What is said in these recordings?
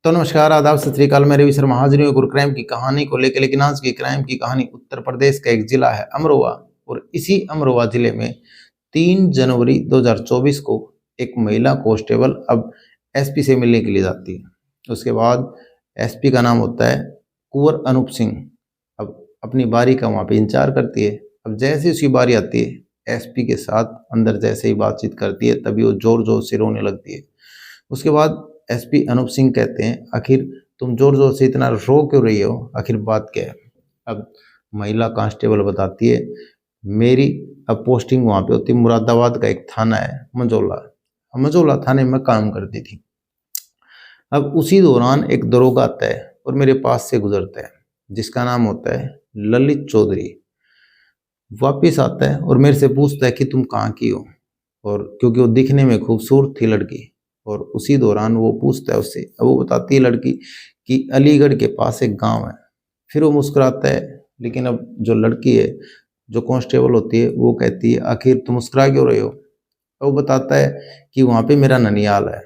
तो नमस्कार, आदाब, सत श्री अकाल। मैं रवि शर्मा हाजिर हूँ एक क्राइम की कहानी को लेकर। लेकिन आज की क्राइम की कहानी उत्तर प्रदेश का एक जिला है अमरोहा, और इसी अमरोहा जिले में 3 जनवरी 2024 को एक महिला कांस्टेबल अब एसपी से मिलने के लिए जाती है। उसके बाद एसपी का नाम होता है कुंवर अनूप सिंह। अब अपनी बारी का वहाँ पे इंतजार करती है। अब जैसे उसकी बारी आती है, एसपी के साथ अंदर जैसे ही बातचीत करती है, तभी वो जोर जोर से रोने लगती है। उसके बाद एसपी अनूप सिंह कहते हैं, आखिर तुम जोर जोर से इतना रो क्यों रही हो, आखिर बात क्या है। अब महिला कांस्टेबल बताती है, मेरी अब पोस्टिंग वहाँ पे होती, मुरादाबाद का एक थाना है मजोला, मजोला थाने में काम करती थी। अब उसी दौरान एक दरोगा आता है और मेरे पास से गुजरता है, जिसका नाम होता है ललित चौधरी। वापिस आता है और मेरे से पूछता है कि तुम कहाँ की हो, और क्योंकि वो दिखने में खूबसूरत थी लड़की। और उसी दौरान वो पूछता है उससे, अब वो बताती है लड़की कि अलीगढ़ के पास एक गांव है। फिर वो मुस्कुराता है, लेकिन अब जो लड़की है, जो कांस्टेबल होती है, वो कहती है, आखिर तुम मुस्कुरा क्यों रहे हो। वो बताता है कि वहाँ पे मेरा ननियाल है।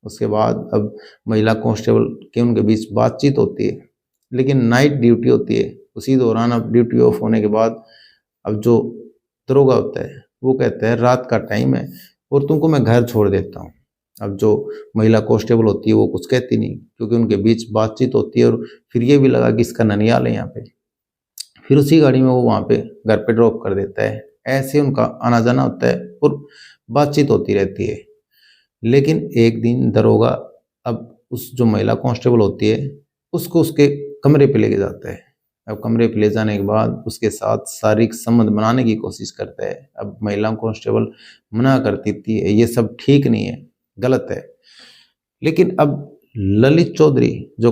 उसके बाद अब महिला कांस्टेबल के उनके बीच बातचीत होती है, लेकिन नाइट ड्यूटी होती है। उसी दौरान अब ड्यूटी ऑफ होने के बाद अब जो दरोगा होता है वो कहता है, रात का टाइम है और तुमको मैं घर छोड़ देता हूँ। अब जो महिला कांस्टेबल होती है वो कुछ कहती नहीं, क्योंकि उनके बीच बातचीत होती है। और फिर ये भी लगा कि इसका ननियाल है यहाँ पे। फिर उसी गाड़ी में वो वहाँ पे घर पे ड्रॉप कर देता है। ऐसे उनका आना जाना होता है और बातचीत होती रहती है। लेकिन एक दिन दरोगा अब उस जो महिला कांस्टेबल होती है उसको उसके कमरे पे लेके जाता है। अब कमरे पे ले जाने के बाद उसके साथ शारीरिक संबंध बनाने की कोशिश करता है। अब महिला कांस्टेबल मना करती थी, ये सब ठीक नहीं है, गलत है। लेकिन अब ललित चौधरी जो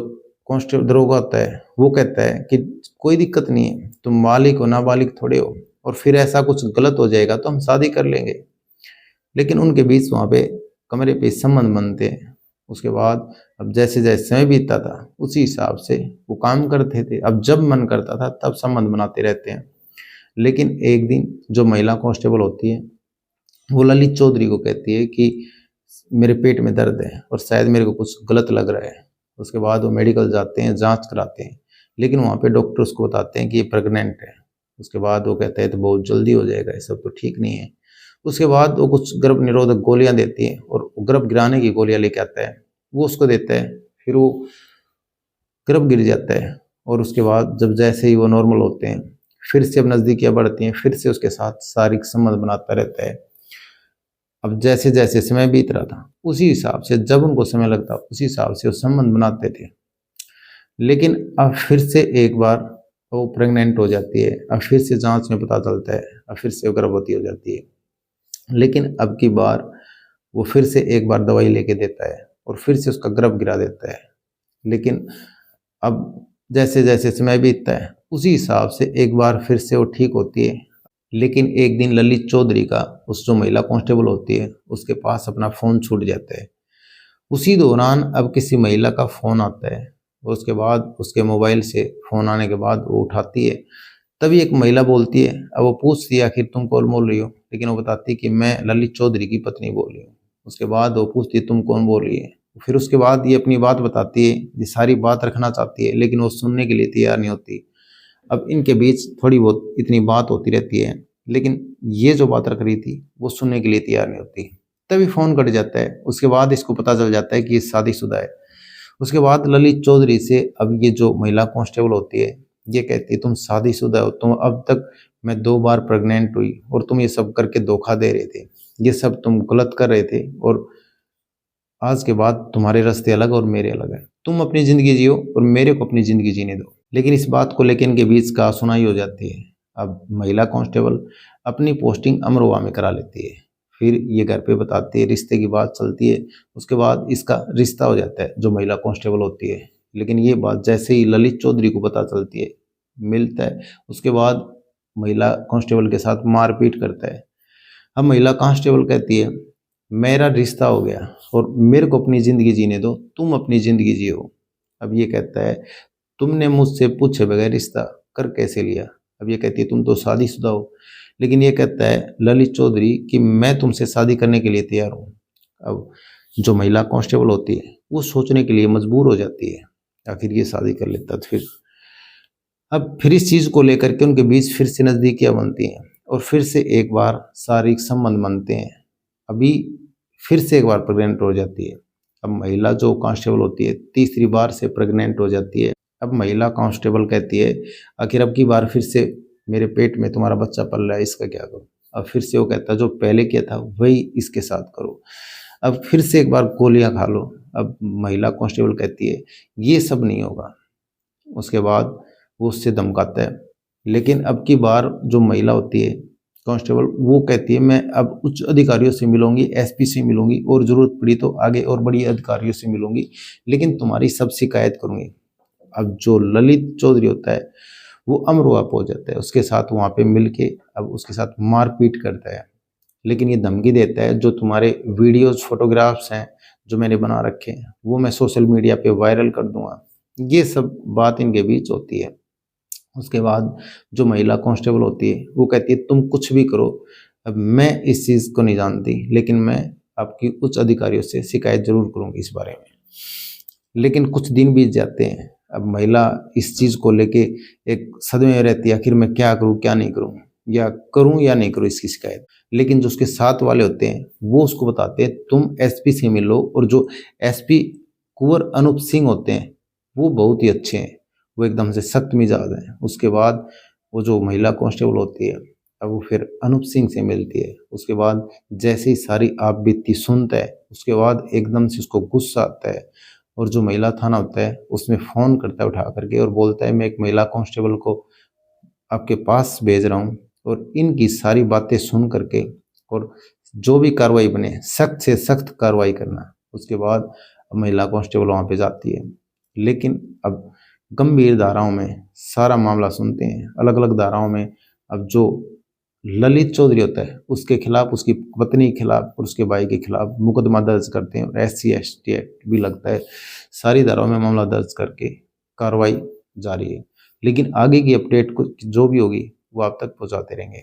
कांस्टेबल दरोगा होता है वो कहता है कि कोई दिक्कत नहीं है, तुम बालिग हो, नाबालिग थोड़े हो, और फिर ऐसा कुछ गलत हो जाएगा तो हम शादी कर लेंगे। लेकिन उनके बीच वहाँ पे कमरे पे संबंध बनते हैं। उसके बाद अब जैसे जैसे समय बीतता था उसी हिसाब से वो काम करते थे। अब जब मन करता था तब संबंध बनाते रहते हैं। लेकिन एक दिन जो महिला कांस्टेबल होती है वो ललित चौधरी को कहती है कि मेरे पेट में दर्द है और शायद मेरे को कुछ गलत लग रहा है। उसके बाद वो मेडिकल जाते हैं, जांच कराते हैं, लेकिन वहाँ पे डॉक्टर उसको बताते हैं कि ये प्रेग्नेंट है। उसके बाद वो कहते हैं तो बहुत जल्दी हो जाएगा, ये सब तो ठीक नहीं है। उसके बाद वो कुछ गर्भ निरोधक गोलियां देती है और गर्भ गिराने की गोलियां लेके आता है, वो उसको देता है। फिर वो गर्भ गिर जाता है और उसके बाद जब जैसे ही वो नॉर्मल होते हैं, फिर से अब नजदीकियां बढ़ती हैं, फिर से उसके साथ शारीरिक संबंध बनाता रहता है। अब जैसे जैसे समय बीत रहा था उसी हिसाब से जब उनको समय लगता उसी हिसाब से वो संबंध बनाते थे। लेकिन अब फिर से एक बार वो प्रेग्नेंट हो जाती है। अब फिर से जांच में पता चलता है, अब फिर से वो गर्भवती हो जाती है। लेकिन अब की बार वो फिर से एक बार दवाई लेके देता है और फिर से उसका गर्भ गिरा देता है। लेकिन अब जैसे जैसे समय बीतता है उसी हिसाब से एक बार फिर से वो ठीक होती है। लेकिन एक दिन ललित चौधरी का, उस जो महिला कांस्टेबल होती है, उसके पास अपना फ़ोन छूट जाता है। उसी दौरान अब किसी महिला का फ़ोन आता है और उसके बाद उसके मोबाइल से फ़ोन आने के बाद वो उठाती है। तभी एक महिला बोलती है। अब वो पूछती है, आखिर तुम कौन बोल रही हो, लेकिन वो बताती है कि मैं ललित चौधरी की पत्नी बोल रही हूँ। उसके बाद वो पूछती है, तुम कौन बोल रही है। फिर उसके बाद ये अपनी बात बताती है, ये सारी बात रखना चाहती है, लेकिन वो सुनने के लिए तैयार नहीं होती। अब इनके बीच थोड़ी बहुत इतनी बात होती रहती है, लेकिन ये जो बात रख रही थी वो सुनने के लिए तैयार नहीं होती। तभी फ़ोन कट जाता है। उसके बाद इसको पता चल जाता है कि ये शादीशुदा है। उसके बाद ललित चौधरी से अब ये जो महिला कांस्टेबल होती है ये कहती है, तुम शादीशुदा हो, तुम अब तक मैं 2 बार प्रेग्नेंट हुई और तुम ये सब करके धोखा दे रहे थे, ये सब तुम गलत कर रहे थे, और आज के बाद तुम्हारे रास्ते अलग और मेरे अलग है। तुम अपनी ज़िंदगी जियो और मेरे को अपनी ज़िंदगी जीने दो। लेकिन इस बात को लेकर इनके बीच का सुनाई हो जाती है। अब महिला कांस्टेबल अपनी पोस्टिंग अमरोहा में करा लेती है। फिर ये घर पे बताती है, रिश्ते की बात चलती है। उसके बाद इसका रिश्ता हो जाता है जो महिला कांस्टेबल होती है। लेकिन ये बात जैसे ही ललित चौधरी को पता चलती है, मिलता है, उसके बाद महिला कांस्टेबल के साथ मारपीट करता है। अब महिला कांस्टेबल कहती है, मेरा रिश्ता हो गया और मेरे को अपनी ज़िंदगी जीने दो, तुम अपनी ज़िंदगी जियो। अब ये कहता है, तुमने मुझसे पूछे बगैर रिश्ता कर कैसे लिया। अब ये कहती है, तुम तो शादीशुदा हो। लेकिन ये कहता है ललित चौधरी कि मैं तुमसे शादी करने के लिए तैयार हूँ। अब जो महिला कांस्टेबल होती है वो सोचने के लिए मजबूर हो जाती है, आखिर ये शादी कर लेता तो फिर। अब फिर इस चीज़ को लेकर के उनके बीच फिर से नज़दीकियाँ बनती हैं और फिर से एक बार शारीरिक संबंध बनते हैं। अभी फिर से एक बार प्रेग्नेंट हो जाती है। अब महिला जो कांस्टेबल होती है तीसरी बार से प्रेग्नेंट हो जाती है। अब महिला कांस्टेबल कहती है आखिर अब की बार फिर से मेरे पेट में तुम्हारा बच्चा पल रहा है, इसका क्या करूँ। अब फिर से वो कहता है जो पहले किया था वही इसके साथ करो, अब फिर से एक बार गोलियां खा लो। अब महिला कांस्टेबल कहती है ये सब नहीं होगा। उसके बाद वो उससे धमकाता है, लेकिन अब की बार जो महिला होती है कांस्टेबल वो कहती है मैं अब उच्च अधिकारियों से मिलूंगी, एसपी से मिलूंगी और जरूरत पड़ी तो आगे और बड़ी अधिकारियों से मिलूंगी, लेकिन तुम्हारी सब शिकायत करूंगी। अब जो ललित चौधरी होता है वो अमरोहा पहुंच जाता है, उसके साथ वहां पे मिलके अब उसके साथ मारपीट करता है, लेकिन ये धमकी देता है जो तुम्हारे वीडियोस फोटोग्राफ्स हैं जो मैंने बना रखे हैं वो मैं सोशल मीडिया पे वायरल कर दूंगा। ये सब बात इनके बीच होती है। उसके बाद जो महिला कांस्टेबल होती है वो कहती है तुम कुछ भी करो, अब मैं इस चीज़ को नहीं जानती, लेकिन मैं आपकी उच्च अधिकारियों से शिकायत जरूर करूंगी इस बारे में। लेकिन कुछ दिन बीत जाते हैं। अब महिला इस चीज़ को लेके एक सदमे में रहती है आखिर मैं क्या करूं क्या नहीं करूं, या करूं या नहीं करूं इसकी शिकायत। लेकिन जो उसके साथ वाले होते हैं वो उसको बताते हैं तुम एसपी से मिलो, और जो एसपी कुंवर अनूप सिंह होते हैं वो बहुत ही अच्छे हैं, वो एकदम से सख्त मिजाज हैं। उसके बाद वो जो महिला कांस्टेबल होती है अब वो फिर अनूप सिंह से मिलती है। उसके बाद जैसे ही सारी आप बीती सुनता है उसके बाद एकदम से उसको गुस्सा आता है, और जो महिला थाना होता है उसमें फ़ोन करता है उठा करके और बोलता है मैं एक महिला कांस्टेबल को आपके पास भेज रहा हूँ, और इनकी सारी बातें सुन करके और जो भी कार्रवाई बने सख्त से सख्त कार्रवाई करना। उसके बाद महिला कांस्टेबल वहाँ पे जाती है, लेकिन अब गंभीर धाराओं में सारा मामला सुनते हैं, अलग अलग धाराओं में। अब जो ललित चौधरी होता है उसके खिलाफ, उसकी पत्नी के खिलाफ और उसके भाई के खिलाफ मुकदमा दर्ज करते हैं, और SC/ST एक्ट भी लगता है। सारी धाराओं में मामला दर्ज करके कार्रवाई जारी है, लेकिन आगे की अपडेट को जो भी होगी वो आप तक पहुंचाते रहेंगे।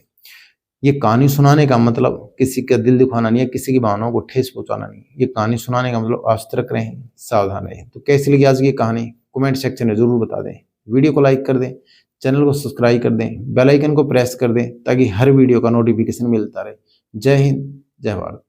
ये कहानी सुनाने का मतलब किसी का दिल दुखाना नहीं है, किसी की भावनाओं को ठेस पहुंचाना नहीं। ये कहानी सुनाने का मतलब आप सतर्क रहें, सावधान रहें। तो कैसी लगी आज की कहानी कमेंट सेक्शन में जरूर बता दें। वीडियो को लाइक कर दें, चैनल को सब्सक्राइब कर दें, बेल आइकन को प्रेस कर दें ताकि हर वीडियो का नोटिफिकेशन मिलता रहे। जय हिंद, जय भारत।